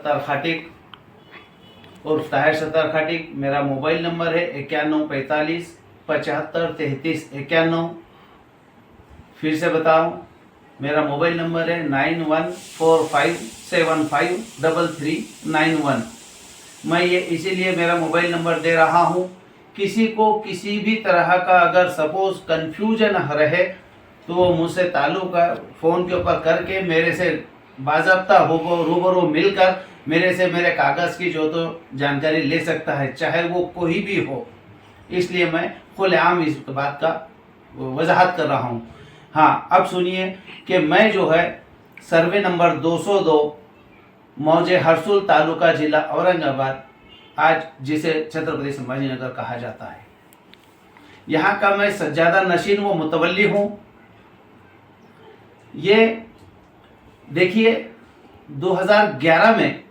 सत्तार खाटिक उर्फ ताहिर सत्तार खाटिक। मेरा mobile number है 9145 75 33 91। फिर से बताऊं, मेरा मोबाइल नंबर है 9145753391। मैं ये इसीलिए मेरा मोबाइल नंबर दे रहा हूँ, किसी को किसी भी तरह का अगर सपोज कन्फ्यूजन रहे तो वो मुझसे ताल्लुक फ़ोन के ऊपर करके मेरे से बाज़ाब्ता रूबरू मिलकर मेरे से मेरे कागज़ की जो तो जानकारी ले सकता है, चाहे वो कोई भी हो। इसलिए मैं खुलेआम इस बात का वजाहत कर रहा हूँ। हाँ, अब सुनिए कि मैं जो है सर्वे नंबर 202 मौजे हरसुल तालुका जिला औरंगाबाद, आज जिसे छत्रपति संभाजी नगर कहा जाता है, यहाँ का मैं सज्जादा नशीन व मुतवल्ली हूँ। ये देखिए 2011 में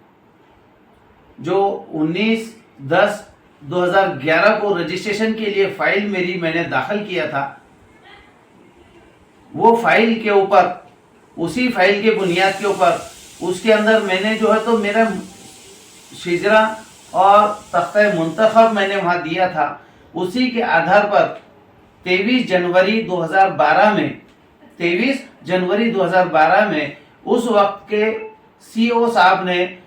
जो 19/10/2011 को रजिस्ट्रेशन के लिए फाइल मैंने दाखिल किया था, वो फाइल के ऊपर, उसी फाइल के बुनियाद के ऊपर, उसके अंदर मैंने जो है तो मेरा शिजरा और तख्ता मुंतखब मैंने वहाँ दिया था। उसी के आधार पर 23 जनवरी 2012 में उस वक्त के सीओ साहब ने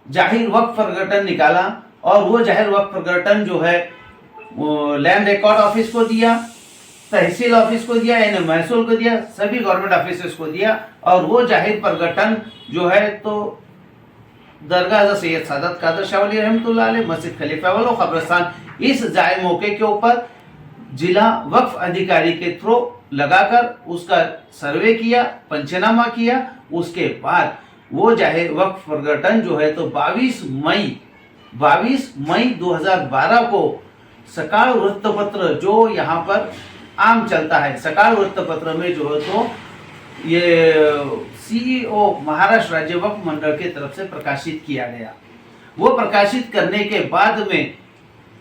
जाहिर वक्फ प्रकटन निकाला और वो जाहिर वक्फ प्रकटन जो है लैंड रिकॉर्ड ऑफिस को दिया, तहसील ऑफिस को दिया, यानी महसूल को दिया, सभी गवर्नमेंट ऑफिस को दिया। और वो जाहिर प्रकटन जो है तो दरगाह हज़रत सैयद सादत कादर शाह वली रहमतुल्लाह अलैह, मस्जिद खलीफा वालों कब्रिस्तान, इस जाए मौके के ऊपर जिला वक्फ अधिकारी के थ्रू लगाकर उसका सर्वे किया, पंचनामा किया। उसके बाद वो जाहिर वक्फ प्रकटन जो है तो 22 मई 2012 को सकाल वृत्तपत्र जो यहाँ पर आम चलता है, सकाल वृत्तपत्र में जो है तो ये सीईओ महाराष्ट्र राज्य वक्फ मंडल की तरफ से प्रकाशित किया गया। वो प्रकाशित करने के बाद में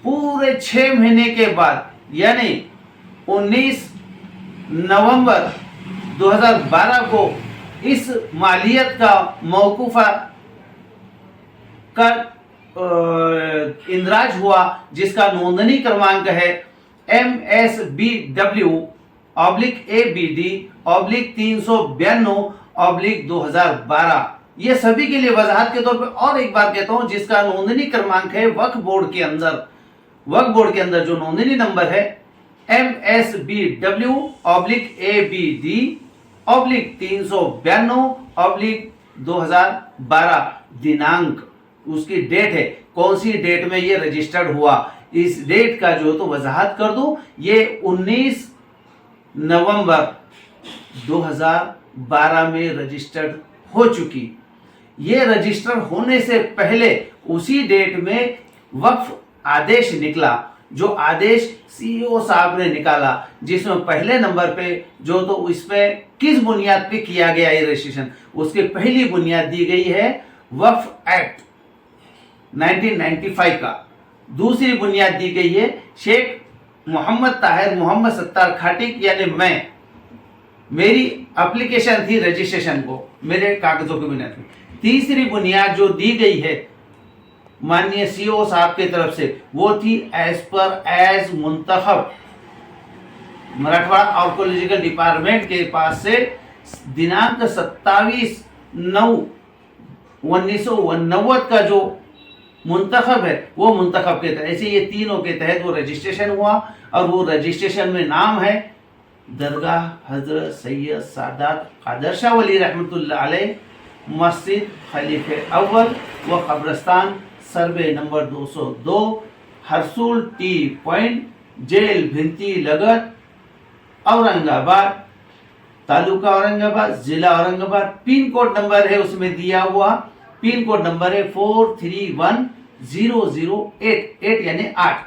पूरे 6 महीने के बाद, यानी 19 नवंबर 2012 को इस मालियत का मौकूफा का इंदराज हुआ, जिसका नोंदनी क्रमांक है MSBW/ABD/392/2012। ये सभी के लिए वजाहत के तौर पर और एक बार कहता हूं, जिसका नोंदनी क्रमांक है वक्फ बोर्ड के अंदर जो नोंदनी नंबर है MSBW/ABD/392/2012। दिनांक उसकी डेट है, कौन सी डेट में ये रजिस्टर्ड हुआ, इस डेट का जो तो वजाहत कर दूं। ये 19 नवंबर 2012 में रजिस्टर्ड हो चुकी। ये रजिस्टर होने से पहले उसी डेट में वक्फ आदेश निकला, जो आदेश सीईओ साहब ने निकाला, जिसमें पहले नंबर पे जो तो इस पे किस बुनियाद पे किया गया ये रजिस्ट्रेशन, उसकी पहली बुनियाद दी गई है वक्फ एक्ट 1995 का। दूसरी बुनियाद दी गई है शेख मोहम्मद ताहिर मोहम्मद सत्तार खाटिक, यानी मेरी एप्लीकेशन थी रजिस्ट्रेशन को, मेरे कागजों की बुनियाद में। तीसरी बुनियाद जो दी गई है माननीय सीओ साहब की तरफ से, वो थी एज मुंतखब मराठवाड़ा आर्कोलॉजिकल डिपार्टमेंट के पास से दिनांक 27/9/1989 का जो मुंतखब है, वो मुंतखब के तहत, ऐसे ये तीनों के तहत वो रजिस्ट्रेशन हुआ। और वो रजिस्ट्रेशन में नाम है दरगाह हजरत सैयद सादात कादर शाह वली रहमतुल्लाह अलैह, मस्जिद खलीफे अव्वल व कब्रिस्तान, survey number 202, Harsul T point, jail भिंती लगत, औरंगाबाद, तालुका औरंगाबाद, जिला औरंगाबाद। पिन कोड नंबर है उसमें दिया हुआ, पिन कोड नंबर है 431008 यानी 8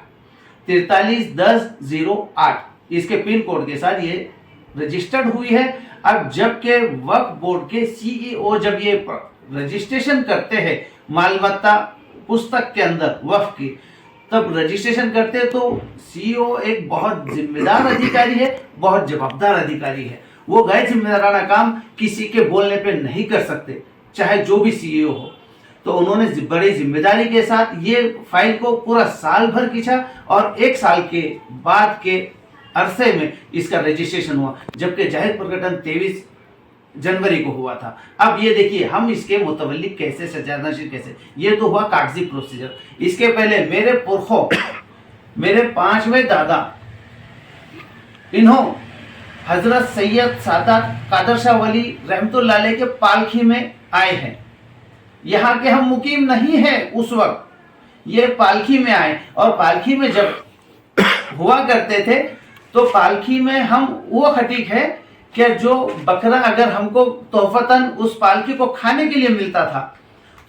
431008। इसके पिन कोड के साथ ये रजिस्टर्ड हुई है। अब जबकि वक्फ बोर्ड के सीईओ जब ये रजिस्ट्रेशन करते हैं मालमत्ता पुस्तक के अंदर वक्फ की, तब रजिस्ट्रेशन करते हैं तो सीईओ एक बहुत जिम्मेदार अधिकारी है, बहुत जवाबदार अधिकारी है। वो गैर जिम्मेदाराना काम किसी के बोलने पे नहीं कर सकते, चाहे जो भी सीईओ हो। तो उन्होंने बड़ी जिम्मेदारी के साथ ये फाइल को पूरा साल भर खींचा और 1 साल के बाद के अरसे में इसका रजिस्ट्रेशन हुआ, जबकि जाहिर प्रकटन 23 जनवरी को हुआ था। अब ये देखिए हम इसके मुतवल्लिक कैसे सज्जादनशीन कैसे, ये तो हुआ कागजी प्रोसीजर। इसके पहले मेरे पुरखों, मेरे 5वें दादा, इन्हों हजरत सैयद सादात कादर शाह वली रहमतुल्लाह अलैह के पालखी में आए हैं। यहाँ के हम मुकीम नहीं है उस वक्त, ये पालखी में आए और पालखी में जब हुआ करते थे तो पालखी में हम वो खटीक है कि जो बकरा अगर हमको तोहफतन उस पालकी को खाने के लिए मिलता था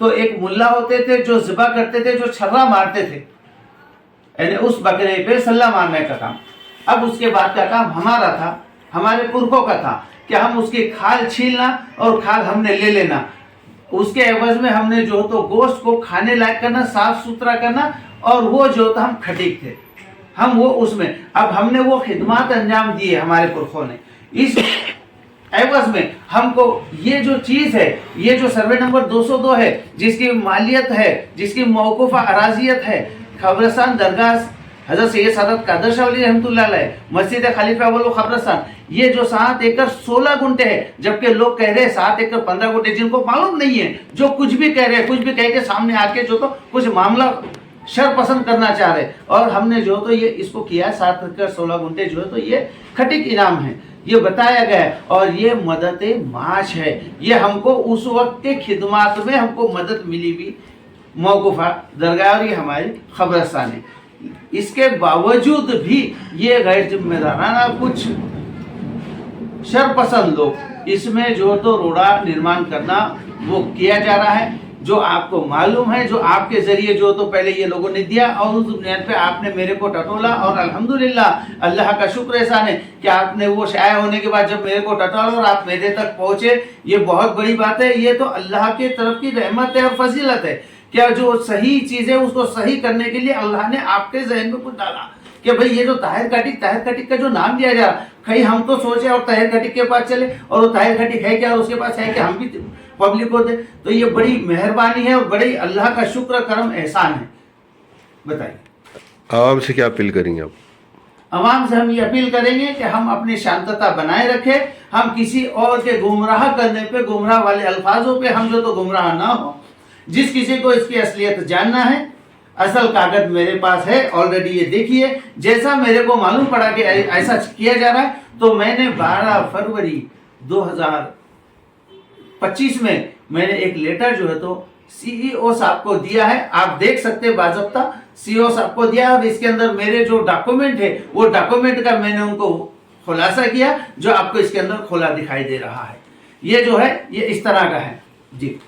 तो एक मुल्ला होते थे जो ज़िबा करते थे, जो छर्रा मारते थे, यानी उस बकरे पे सल्ला मारने का काम। अब उसके बाद का काम हमारा था, हमारे पुरखों का था कि हम उसकी खाल छीलना और खाल हमने ले लेना, उसके एवज में हमने जो तो गोश्त को खाने लायक करना, साफ सुथरा करना, और वो जो था हम खटीक थे, हम वो उसमें अब हमने वो खिदमत अंजाम दिए हमारे पुरखों ने। इस एवज में हमको ये जो चीज़ है, ये जो सर्वे नंबर 202 है, जिसकी मालियत है, जिसकी मौकूफ़ा अराजियत है, खबरस्तान दरगाह हज़रत सैयद सादात कादर शाह वली रहमतुल्लाह अलैह, मस्जिद खलीफा अव्वल खबरस्तान, ये जो 7 एकड़ 16 गुंठे है, जबकि लोग कह रहे हैं 7 एकड़ 15 गुंठे, जिनको मालूम नहीं है, जो कुछ भी कह रहे हैं, कुछ भी कह के सामने आके जो तो कुछ मामला शर पसंद करना चाह रहे, और हमने जो तो ये इसको किया 7 एकड़ 16 गुंठे जो है तो ये खटीक इनाम है, ये बताया गया है, और ये मदद माश है, ये हमको उस वक्त के खिदमात में हमको मदद मिली भी मौकूफ़ा दरगाह, और ये हमारी खबरस्तान है। इसके बावजूद भी ये गैर जिम्मेदाराना कुछ शरपसंद लोग इसमें जो तो रोड़ा निर्माण करना वो किया जा रहा है, जो आपको मालूम है, जो आपके जरिए जो तो पहले ये लोगों ने दिया, और उस बुनियाद पे आपने मेरे को टटोला, और अल्हम्दुलिल्लाह अल्लाह का शुक्र एहसान है कि आपने वो शाया होने के बाद जब मेरे को टटोला और आप मेरे तक पहुँचे, ये बहुत बड़ी बात है। ये तो अल्लाह के तरफ की रहमत है और फजीलत है, क्या जो सही चीज़ है उसको सही करने के लिए अल्लाह ने आपके जहन में कुछ डाला कि भाई ये जो ताहिर खटीक का जो नाम दिया जा रहा, कहीं हम तो सोचे और ताहिर खटीक के पास चले, और वो ताहिर खटीक है क्या और उसके पास है कि हम भी पब्लिक को दे, तो ये बड़ी मेहरबानी है और बड़ी अल्लाह का शुक्र करम एहसान है। बताइए आवाम से क्या अपील करेंगे आप? आवाम से हम ये अपील करेंगे कि हम अपनी शांतता बनाए रखें, हम किसी और के गुमराह करने पे, गुमराह वाले अल्फाजों पे हम जो तो गुमराह ना हो। जिस किसी को इसकी असलियत जानना है, असल कागज मेरे पास है ऑलरेडी, ये देखिए, जैसा मेरे को मालूम पड़ा कि ऐसा किया जा रहा है, तो मैंने 12 फरवरी 2025 में मैंने एक लेटर जो है तो CEO साहब को दिया है, आप देख सकते हैं, बाज़ाब्ता CEO साहब को दिया, और इसके अंदर मेरे जो डॉक्यूमेंट है वो डॉक्यूमेंट का मैंने उनको खुलासा किया, जो आपको इसके अंदर खुला दिखाई दे रहा है। ये जो है ये इस तरह का है जी।